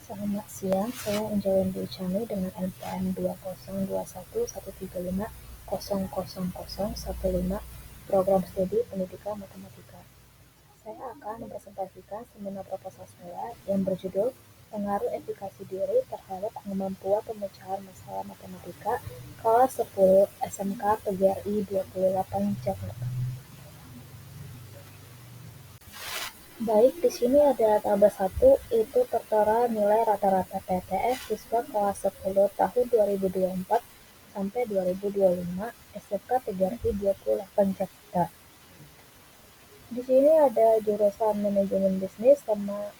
Selamat siang, saya Angelin Dwi dengan NPM 2021131300015 Program Studi Pendidikan Matematika. Saya akan mempresentasikan seminar proposal saya yang berjudul Pengaruh Efikasi Diri Terhadap Kemampuan Pemecahan Masalah Matematika Kelas 10 SMK PGRI 28 Jakarta. Baik, di sini ada tabel 1, itu tertera nilai rata-rata PTS siswa kelas 10 tahun 2024 sampai 2025 SMK PGRI 28 Jakarta. Di sini ada jurusan manajemen bisnis sama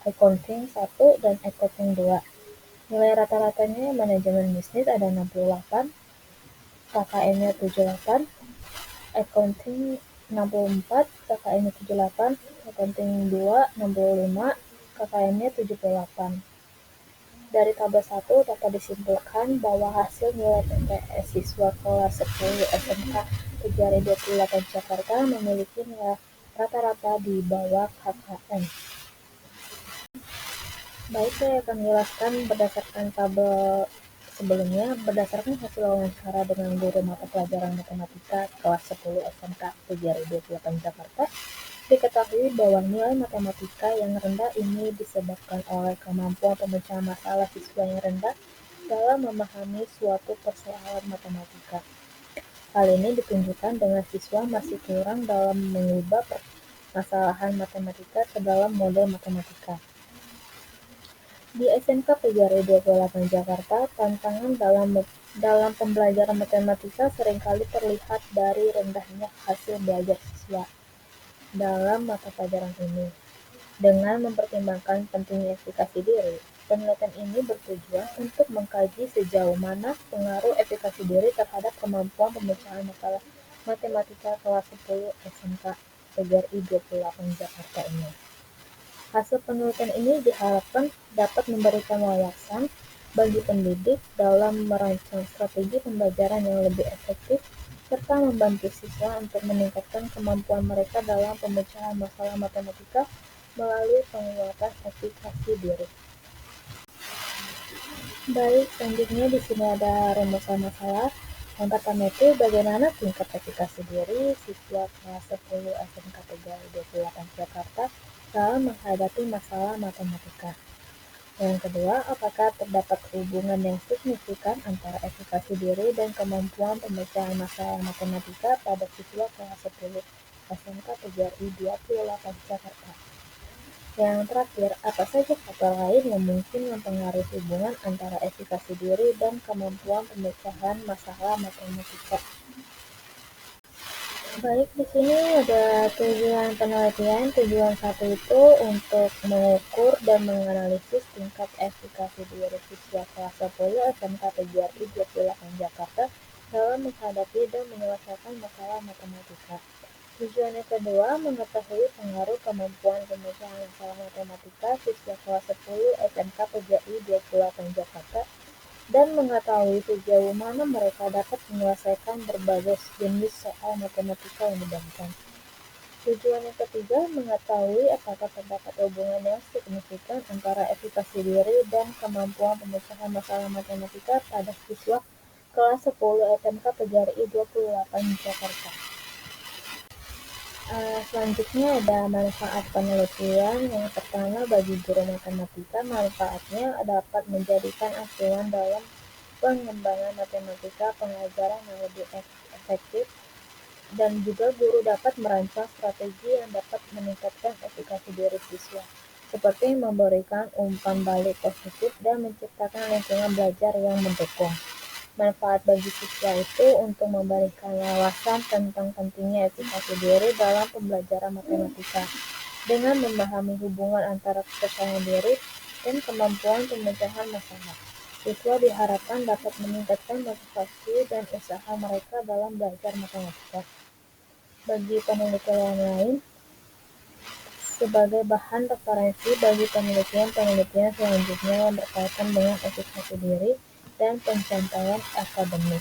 accounting 1 dan accounting 2. Nilai rata-ratanya manajemen bisnis ada 68, KKM-nya 78, accounting 64, KKM-nya 78, accounting 2 65, KKM-nya 78. Dari tabel 1 dapat disimpulkan bahwa hasil nilai PTS siswa kelas 10 SMK PGRI 28 Jakarta memiliki nilai rata-rata di bawah KKM. Baik, saya akan menjelaskan berdasarkan tabel sebelumnya. Berdasarkan hasil wawancara dengan guru mata pelajaran matematika kelas 10 SMK PGRI 28 Jakarta, diketahui bahwa nilai matematika yang rendah ini disebabkan oleh kemampuan pemecahan masalah siswa yang rendah dalam memahami suatu persoalan matematika. Hal ini ditunjukkan dengan siswa masih kurang dalam mengubah permasalahan matematika ke dalam model matematika. Di SMK PGRI 28 Jakarta, tantangan dalam pembelajaran matematika seringkali terlihat dari rendahnya hasil belajar siswa dalam mata pelajaran ini. Dengan mempertimbangkan pentingnya efikasi diri, penelitian ini bertujuan untuk mengkaji sejauh mana pengaruh efikasi diri terhadap kemampuan pemecahan masalah matematika kelas 10 SMK PGRI 28 Jakarta ini. Hasil penelitian ini diharapkan dapat memberikan wawasan bagi pendidik dalam merancang strategi pembelajaran yang lebih efektif serta membantu siswa untuk meningkatkan kemampuan mereka dalam pemecahan masalah matematika melalui penguatan efikasi diri. Baik, selanjutnya di sini ada rumusan masalah. Yang pertama itu bagaimana tingkat efikasi diri siswa kelas 10 SMK 28 Jakarta dalam menghadapi masalah matematika. Yang kedua, apakah terdapat hubungan yang signifikan antara efikasi diri dan kemampuan pemecahan masalah matematika pada siswa kelas 10 SMK PGRI 28 Jakarta. Yang terakhir, apa saja faktor lain yang mungkin mempengaruhi hubungan antara efikasi diri dan kemampuan pemecahan masalah matematika? Baik, di sini ada tujuan penelitian. Tujuan 1 itu untuk mengukur dan menganalisis tingkat efikasi diri siswa kelas 10 SMK PGRI 28 Jakarta dalam menghadapi dan menyelesaikan masalah matematika. Tujuan yang kedua, mengetahui pengaruh kemampuan pemecahan masalah matematika siswa kelas 10 SMK PGRI 28 Jakarta dan mengetahui sejauh mana mereka dapat menyelesaikan berbagai jenis soal matematika yang diberikan. Tujuan yang ketiga, mengetahui apakah terdapat hubungan yang signifikan antara efikasi diri dan kemampuan pemecahan masalah matematika pada siswa kelas 10 SMK PGRI 28 Jakarta. Selanjutnya ada manfaat penelitian. Yang pertama, bagi guru matematika, manfaatnya dapat menjadikan acuan dalam pengembangan matematika pengajaran yang lebih efektif, dan juga guru dapat merancang strategi yang dapat meningkatkan efikasi diri siswa, seperti memberikan umpan balik positif dan menciptakan lingkungan belajar yang mendukung. Manfaat bagi siswa itu untuk memberikan wawasan tentang pentingnya efikasi diri dalam pembelajaran matematika. Dengan memahami hubungan antara kepercayaan diri dan kemampuan pemecahan masalah, siswa diharapkan dapat meningkatkan motivasi dan usaha mereka dalam belajar matematika. Bagi penelitian yang lain, sebagai bahan referensi bagi penelitian selanjutnya yang berkaitan dengan efikasi diri dan pencapaian akademik.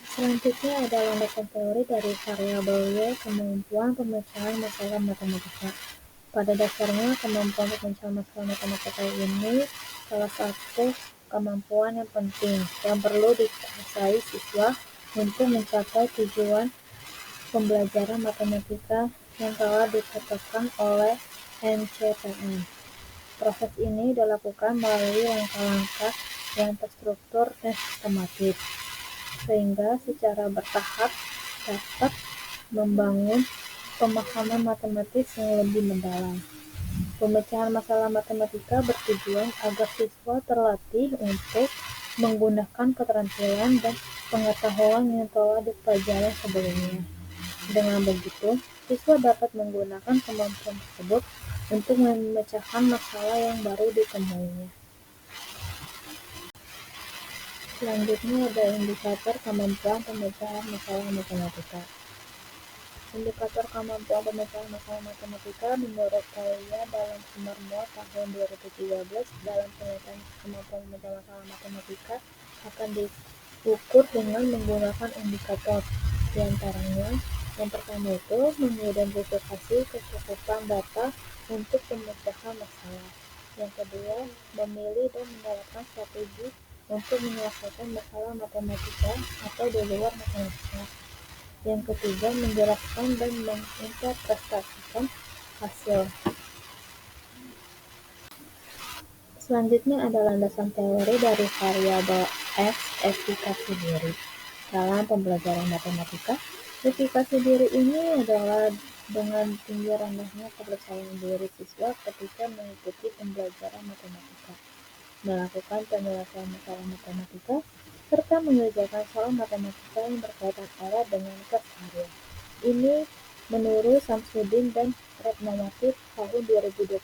Selanjutnya ada landasan teori dari variabel Y kemampuan pemecahan masalah matematika. Pada dasarnya, kemampuan untuk mencari masalah matematika ini salah satu kemampuan yang penting yang perlu dikuasai siswa untuk mencapai tujuan pembelajaran matematika yang telah ditetapkan oleh NCTM. Proses ini dilakukan melalui langkah-langkah yang terstruktur dan sistematis, sehingga secara bertahap dapat membangun pemahaman matematis yang lebih mendalam. Pemecahan masalah matematika bertujuan agar siswa terlatih untuk menggunakan keterampilan dan pengetahuan yang telah dipelajari sebelumnya. Dengan begitu, siswa dapat menggunakan kemampuan tersebut untuk memecahkan masalah yang baru ditemuinya. Selanjutnya ada indikator kemampuan pemecahan masalah matematika. Indikator kemampuan pemecahan masalah matematika menurut Kaya dalam Sumber Muat tahun 2013 dalam penelitian kemampuan pemecahan masalah matematika akan diukur dengan menggunakan indikator. Di antaranya, yang pertama itu mengidentifikasi kecukupan data untuk pemecahan masalah. Yang kedua, memilih dan menerapkan strategi untuk menyelesaikan masalah matematika atau di luar matematika. Yang ketiga, menjelaskan dan menginterpretasikan hasil. Selanjutnya ada landasan teori dari variabel X, efikasi diri. Dalam pembelajaran matematika, efikasi diri ini adalah dengan tinggi rendahnya kepercayaan diri siswa ketika mengikuti pembelajaran matematika, melakukan penyelesaian masalah matematika, serta mengerjakan soal matematika yang berkaitan erat dengan keseharian. Ini menurut Samsudin dan Retnowati tahun 2022.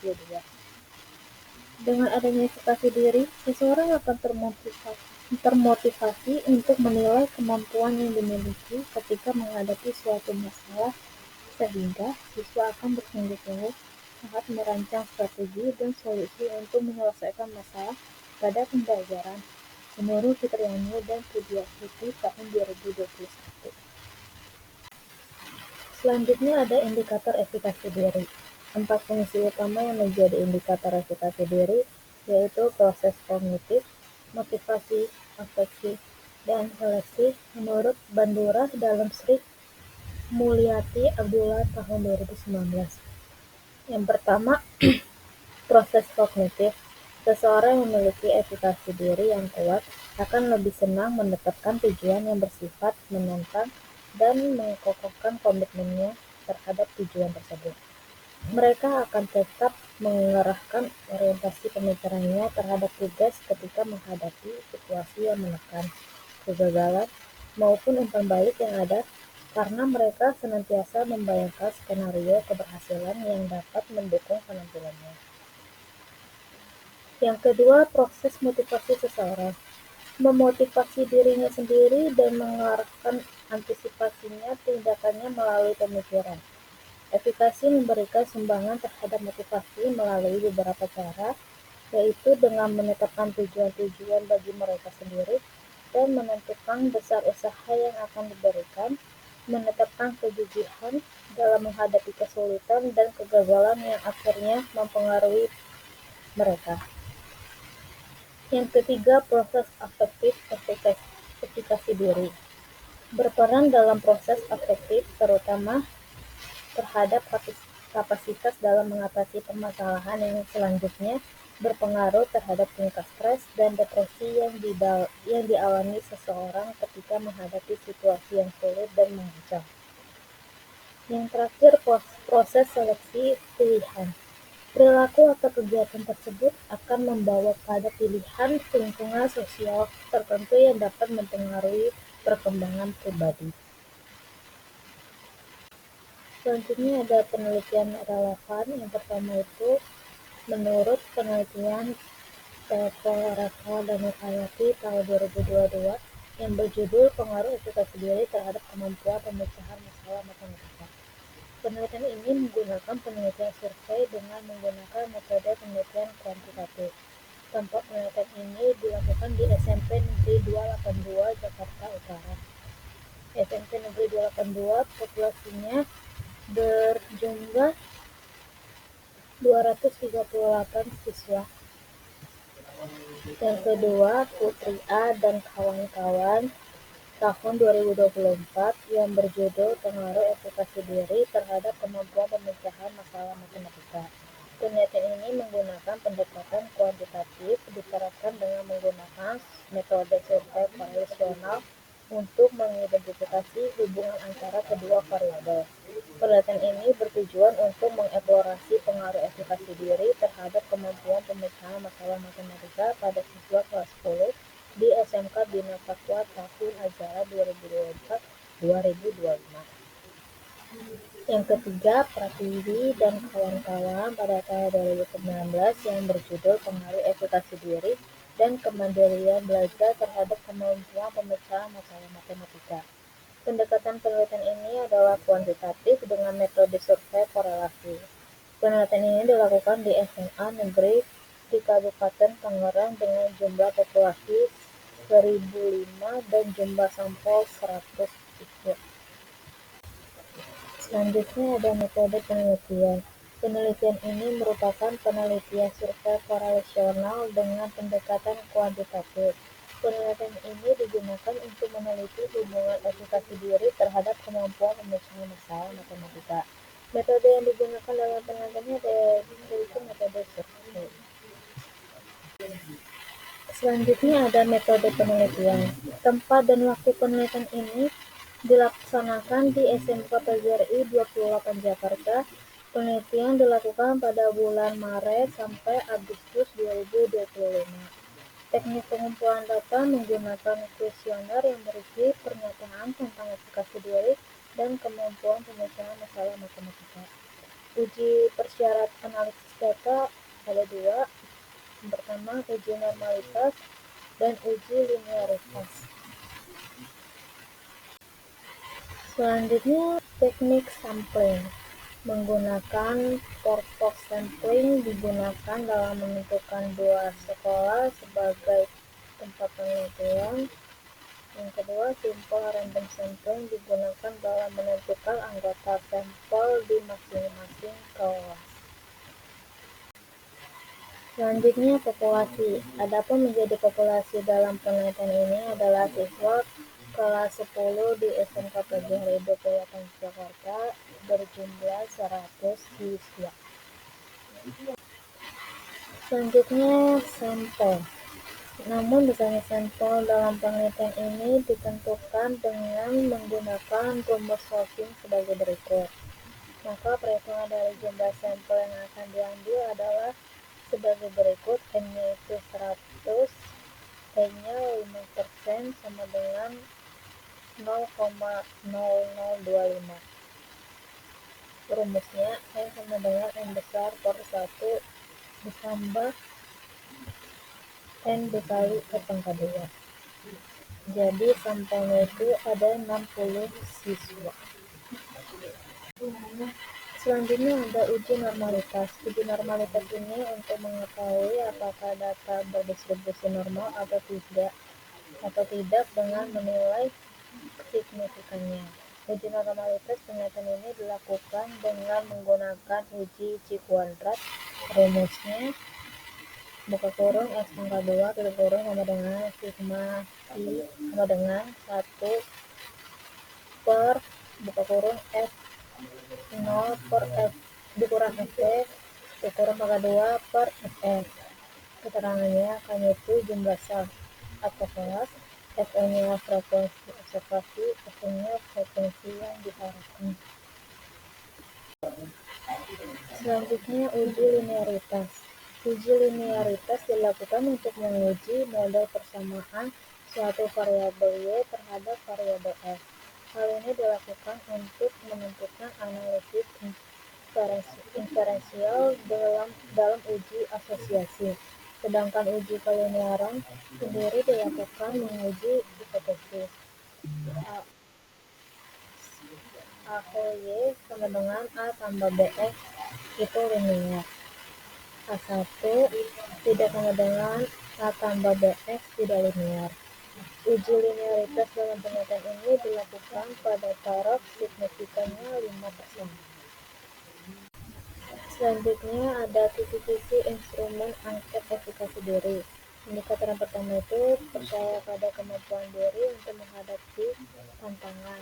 Dengan adanya evaluasi diri, seseorang akan termotivasi untuk menilai kemampuan yang dimiliki ketika menghadapi suatu masalah, sehingga siswa akan bersungguh-sungguh saat merancang strategi dan solusi untuk menyelesaikan masalah pada pembelajaran. Menurut Fitriani dan Pudiastuti tahun 2021. Selanjutnya ada indikator efikasi diri. 4 fungsi utama yang menjadi indikator efikasi diri yaitu proses kognitif, motivasi, afeksi, dan seleksi menurut Bandura dalam Sri Mulyati Abdullah tahun 2019. Yang pertama, proses kognitif. Seseorang yang memiliki efikasi diri yang kuat akan lebih senang menetapkan tujuan yang bersifat menantang dan mengokohkan komitmennya terhadap tujuan tersebut. Mereka akan tetap mengerahkan orientasi pemikirannya terhadap tugas ketika menghadapi situasi yang menekan, kegagalan, maupun umpan balik yang ada, karena mereka senantiasa membayangkan skenario keberhasilan yang dapat mendukung penampilannya. Yang kedua, proses motivasi seseorang. Memotivasi dirinya sendiri dan mengarahkan antisipasinya tindakannya melalui pemikiran. Efikasi memberikan sumbangan terhadap motivasi melalui beberapa cara, yaitu dengan menetapkan tujuan-tujuan bagi mereka sendiri dan menentukan besar usaha yang akan diberikan, menetapkan kegigihan dalam menghadapi kesulitan dan kegagalan yang akhirnya mempengaruhi mereka. Yang ketiga, proses afektif efikasi diri. Berperan dalam proses afektif terutama terhadap kapasitas dalam mengatasi permasalahan yang selanjutnya berpengaruh terhadap tingkat stres dan depresi yang dialami seseorang ketika menghadapi situasi yang sulit dan mengancam. Yang terakhir, proses seleksi pilihan. Perilaku atau kegiatan tersebut akan membawa pada pilihan lingkungan sosial tertentu yang dapat mempengaruhi perkembangan pribadi. Selanjutnya ada penelitian relevan. Yang pertama itu menurut penelitian Teporeka dan Nukayati tahun 2022 yang berjudul Pengaruh Efikasi Diri Terhadap Kemampuan Pemecahan Masalah Matematika. Penelitian ini menggunakan penelitian survei dengan menggunakan metode penelitian kuantitatif. Tempat penelitian ini dilakukan di SMP Negeri 282 Jakarta Utara. SMP Negeri 282 populasinya berjumlah 238 siswa. Yang kedua, Putri A dan kawan-kawan tahun 2024 yang berjudul Pengaruh Edukasi Diri Terhadap Kemampuan Pemecahan Masalah Matematika. Penelitian ini menggunakan pendekatan kuantitatif diterapkan dengan menggunakan metode survei variasional untuk mengidentifikasi hubungan antara kedua variabel. Penelitian ini bertujuan untuk mengeksplorasi pengaruh edukasi diri terhadap kemampuan pemecahan masalah matematika pada siswa kelas 10 di SMK Bina Papua tahun ajaran 2024-2025. Yang ketiga, Pratiwi dan kawan-kawan pada tahun 2019 yang berjudul Pengaruh Edukasi Diri dan Kemandirian Belajar Terhadap Kemampuan Pemecahan Masalah Matematika. Pendekatan penelitian ini adalah kuantitatif dengan metode survei korelasi. Penelitian ini dilakukan di SMA negeri di Kabupaten Tangerang dengan jumlah populasi 1.005 dan jumlah sampel 100 siswa. Selanjutnya ada metode penelitian. Penelitian ini merupakan penelitian survei korelasional dengan pendekatan kuantitatif. Penelitian ini digunakan untuk meneliti hubungan edukasi diri terhadap kemampuan pemecahan masalah matematika. Metode yang digunakan dalam penelitian yaitu metode survei. Selanjutnya ada metode penelitian. Tempat dan waktu penelitian ini dilaksanakan di SMK PGRI 28 Jakarta. Penelitian dilakukan pada bulan Maret sampai Agustus 2025. Teknik pengumpulan data menggunakan kuesioner yang berisi pernyataan tentang edukasi diri dan kemampuan pemecahan masalah matematika. Uji persyarat analisis data ada dua. Yang pertama, uji normalitas dan uji linearitas. Selanjutnya, teknik sampling. Menggunakan purpose sampling digunakan dalam menentukan dua sekolah sebagai tempat penelitian. Yang kedua, simple random sampling digunakan dalam menentukan anggota sampel di masing-masing kelas. Selanjutnya, populasi. Adapun menjadi populasi dalam penelitian ini adalah siswa kelas 10 di SMK PGRI 28 Jakarta berjumlah 100 siswa. Selanjutnya, sampel. Namun misalnya sampel dalam penelitian ini ditentukan dengan menggunakan rumus Solving sebagai berikut. Maka perhitungan dari jumlah sampel yang akan diambil adalah sebagai berikut. N-nya itu 100, T-nya 5% sama dengan 0,0025. Rumusnya N sama dengan N besar per 1 ditambah N dikali ke pangkat 2. Jadi sampelnya itu ada 60 siswa. Selanjutnya ada uji normalitas. Uji normalitas ini untuk mengetahui apakah data berdistribusi normal atau tidak dengan menilai signifikannya. Uji normalitas penelitian ini dilakukan dengan menggunakan uji C-kuadrat. Rumusnya buka kurung X pangkat 2 tutup kurung sama dengan sigma I sama dengan 1 per buka kurung F 0 per F dikurang F dikurang pangkat 2 per Fs. Keterangannya akan itu jumlah sel atau kelas, Fn-nya frekuensi observasi, Fn-nya frekuensi yang diharapkan. Selanjutnya, uji linearitas. Uji linearitas dilakukan untuk menguji model persamaan suatu variabel Y terhadap variabel F. Hal ini dilakukan untuk menentukan analisis inferensial dalam uji asosiasi. Sedangkan uji kelinearan sendiri dilakukan menguji hipotesis. A-Y sama dengan A tambah BX itu linear. A1 tidak sama dengan A tambah BX tidak linear. Uji linearitas dalam penelitian ini dilakukan pada taraf signifikannya 5%. Selanjutnya ada kisi-kisi instrumen angket efikasi diri. Indikator yang pertama itu percaya pada kemampuan diri untuk menghadapi tantangan.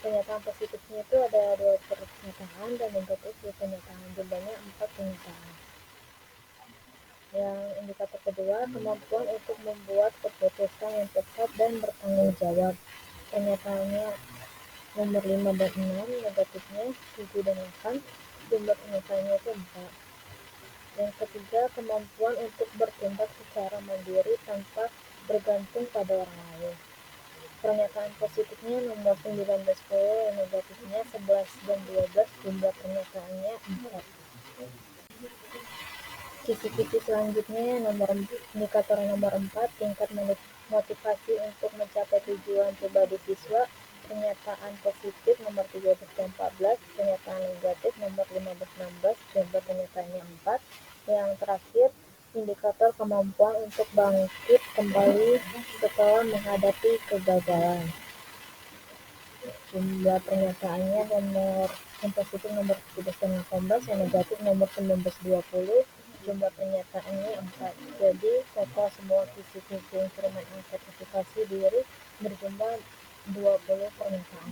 Pernyataan positifnya itu ada 2 pernyataan dan negatif 2 pernyataan. Jumlahnya 4 pernyataan. Yang indikator kedua, kemampuan untuk membuat keputusan yang tepat dan bertanggung jawab. Pernyataannya nomor 5 dan 6, negatifnya 7 dan 8, jumlah pernyataannya itu 4. Yang ketiga, kemampuan untuk bertindak secara mandiri tanpa bergantung pada orang lain. Pernyataan positifnya nomor 9 dan 10, yang negatifnya 11 dan 12, jumlah pernyataannya 4. Kisi-kisi selanjutnya indikator nomor 4, tingkat motivasi untuk mencapai tujuan pribadi siswa. Pernyataan positif nomor 13 dan 14, pernyataan negatif nomor 15 dan 16, jumlah pernyataannya 4. Yang terakhir, indikator kemampuan untuk bangkit kembali setelah menghadapi kegagalan. Jumlah pernyataannya yang positif nomor 17 dan 18, yang negatif nomor 19 20, jumlah pernyataannya 4. Jadi total semua kisi-kisi instrumen angket efikasi diri berjumlah 20 pernyataan.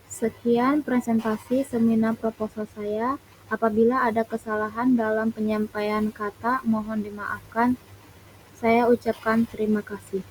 Sekian presentasi seminar proposal saya. Apabila ada kesalahan dalam penyampaian kata, mohon dimaafkan. Saya ucapkan terima kasih.